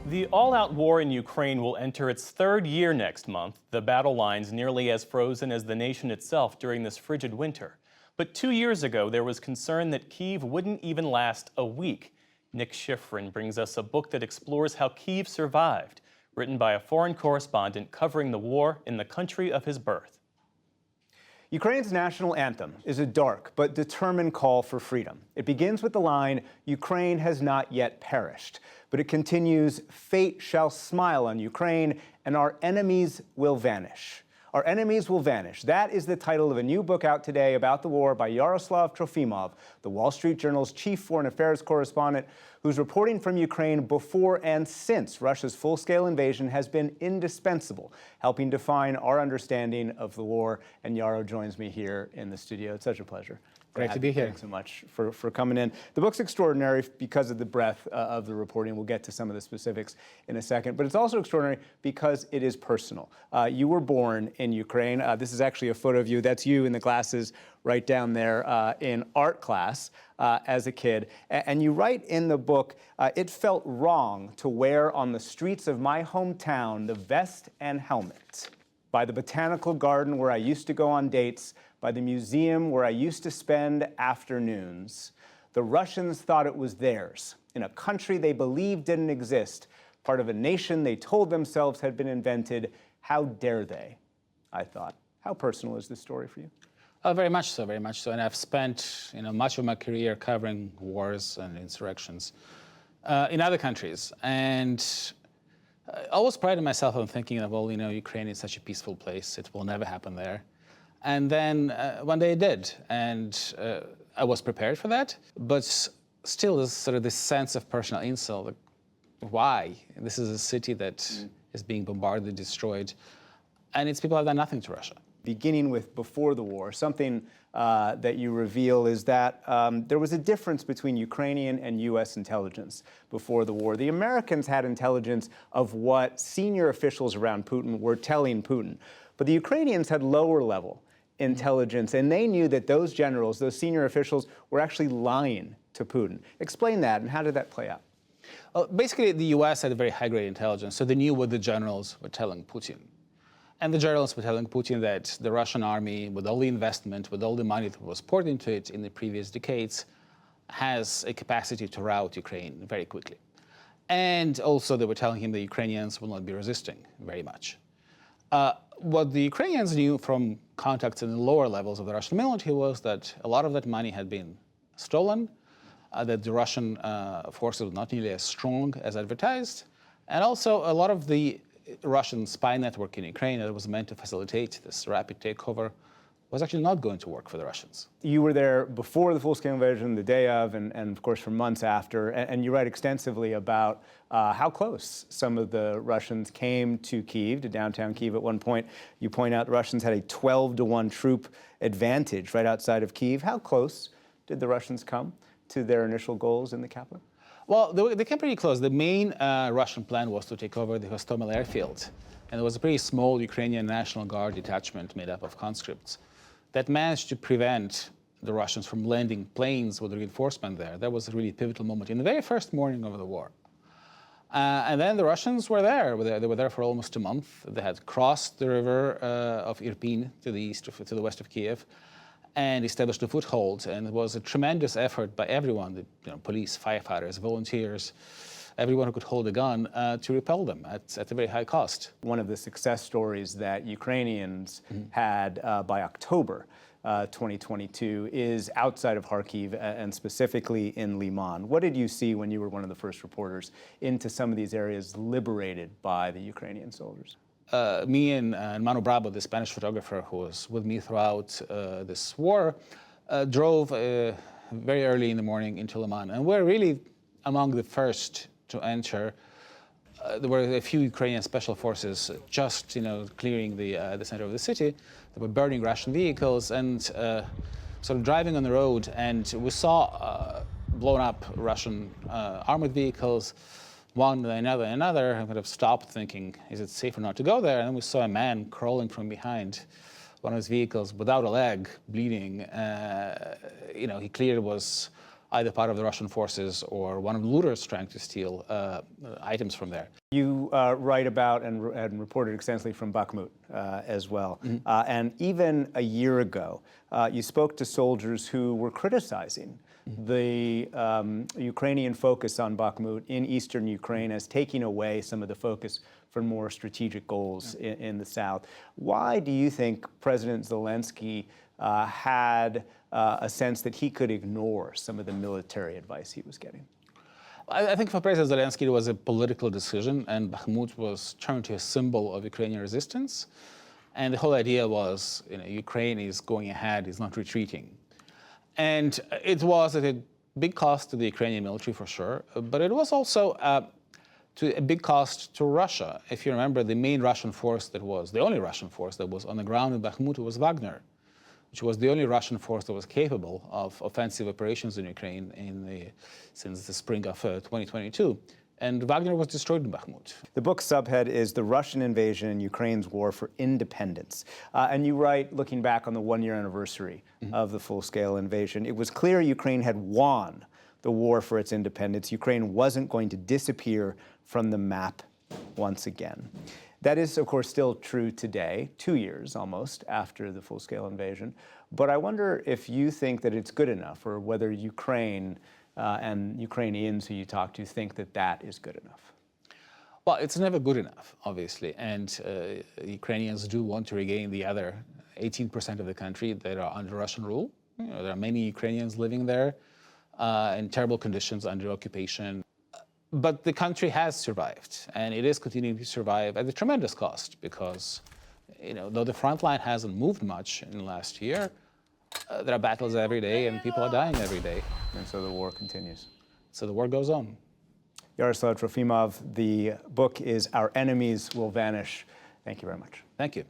The all-out war in Ukraine will enter its third year next month, the battle lines nearly as frozen as the nation itself during this frigid winter. But 2 years ago, there was concern that Kyiv wouldn't even last a week. Nick Schifrin brings us a book that explores how Kyiv survived, written by a foreign correspondent covering the war in the country of his birth. Ukraine's national anthem is a dark but determined call for freedom. It begins with the line, "Ukraine has not yet perished." But it continues, "Fate shall smile on Ukraine, and our enemies will vanish." Our enemies will vanish. That is the title of a new book out today about the war by Yaroslav Trofimov, the Wall Street Journal's chief foreign affairs correspondent, who's reporting from Ukraine before and since Russia's full-scale invasion has been indispensable, helping define our understanding of the war. And Yaro joins me here in the studio. It's such a pleasure. Great to be here. Thanks so much for coming in. The book's extraordinary because of the breadth of the reporting. We'll get to some of the specifics in a second. But it's also extraordinary because it is personal. You were born in Ukraine. This is actually a photo of you. That's you in the glasses right down there in art class as a kid. And you write in the book, "It felt wrong to wear on the streets of my hometown the vest and helmet. By the botanical garden where I used to go on dates, by the museum where I used to spend afternoons. The Russians thought it was theirs, in a country they believed didn't exist, part of a nation they told themselves had been invented. How dare they?" I thought. How personal is this story for you? Very much so, very much so. And I've spent much of my career covering wars and insurrections in other countries. And I always prided myself on thinking of, well, Ukraine is such a peaceful place. It will never happen there. And then one day it did, and I was prepared for that. But still, there's sort of this sense of personal insult. Like, why? This is a city that is being bombarded, destroyed, and its people have done nothing to Russia. Beginning with before the war, something that you reveal is that there was a difference between Ukrainian and U.S. intelligence before the war. The Americans had intelligence of what senior officials around Putin were telling Putin, but the Ukrainians had lower level intelligence, and they knew that those generals, those senior officials, were actually lying to Putin. Explain that, and how did that play out? Well, basically, the U.S. had a very high-grade intelligence, so they knew what the generals were telling Putin. And the generals were telling Putin that the Russian army, with all the investment, with all the money that was poured into it in the previous decades, has a capacity to rout Ukraine very quickly. And also they were telling him the Ukrainians will not be resisting very much. What the Ukrainians knew from contacts in the lower levels of the Russian military was that a lot of that money had been stolen, that the Russian forces were not nearly as strong as advertised, and also a lot of the Russian spy network in Ukraine that was meant to facilitate this rapid takeover was actually not going to work for the Russians. You were there before the full-scale invasion, the day of, and of course for months after, and you write extensively about how close some of the Russians came to Kyiv, to downtown Kyiv at one point. You point out the Russians had a 12-to-1 troop advantage right outside of Kyiv. How close did the Russians come to their initial goals in the capital? Well, they came pretty close. The main Russian plan was to take over the Hostomel airfield. And there was a pretty small Ukrainian National Guard detachment made up of conscripts that managed to prevent the Russians from landing planes with reinforcement there. That was a really pivotal moment in the very first morning of the war. And then the Russians were there. They were there for almost a month. They had crossed the river of Irpin to the east, to the west of Kiev, and established a foothold. And it was a tremendous effort by everyone, the police, firefighters, volunteers, everyone who could hold a gun to repel them at a very high cost. One of the success stories that Ukrainians had by October 2022 is outside of Kharkiv and specifically in Liman. What did you see when you were one of the first reporters into some of these areas liberated by the Ukrainian soldiers? Me and Manu Bravo, the Spanish photographer who was with me throughout this war, drove very early in the morning into Liman. And we're really among the first to enter. There were a few Ukrainian special forces just, clearing the center of the city. They were burning Russian vehicles and sort of driving on the road. And we saw blown up Russian armored vehicles, one and another. I kind of stopped thinking, is it safe or not to go there? And then we saw a man crawling from behind one of his vehicles without a leg, bleeding. He clearly was either part of the Russian forces or one of the looters trying to steal items from there. You write about and reported extensively from Bakhmut as well. And even a year ago, you spoke to soldiers who were criticizing the Ukrainian focus on Bakhmut in eastern Ukraine as taking away some of the focus from more strategic goals in the south. Why do you think President Zelensky had a sense that he could ignore some of the military advice he was getting? I think for President Zelensky, it was a political decision, and Bakhmut was turned to a symbol of Ukrainian resistance. And the whole idea was, Ukraine is going ahead, is not retreating. And it was at a big cost to the Ukrainian military, for sure, but it was also to a big cost to Russia. If you remember, the main Russian force that was, the only Russian force that was on the ground in Bakhmut was Wagner, which was the only Russian force that was capable of offensive operations in Ukraine since the spring of 2022. And Wagner was destroyed in Bakhmut. The book's subhead is The Russian Invasion and Ukraine's War for Independence. And you write, looking back on the one-year anniversary of the full-scale invasion, it was clear Ukraine had won the war for its independence. Ukraine wasn't going to disappear from the map once again. That is, of course, still true today, 2 years almost after the full-scale invasion. But I wonder if you think that it's good enough, or whether Ukraine and Ukrainians who you talk to think that that is good enough. Well, it's never good enough, obviously. And Ukrainians do want to regain the other 18% of the country that are under Russian rule. There are many Ukrainians living there in terrible conditions under occupation. But the country has survived, and it is continuing to survive at a tremendous cost because, though the front line hasn't moved much in the last year, there are battles every day and people are dying every day. And so the war continues. So the war goes on. Yaroslav Trofimov, the book is Our Enemies Will Vanish. Thank you very much. Thank you.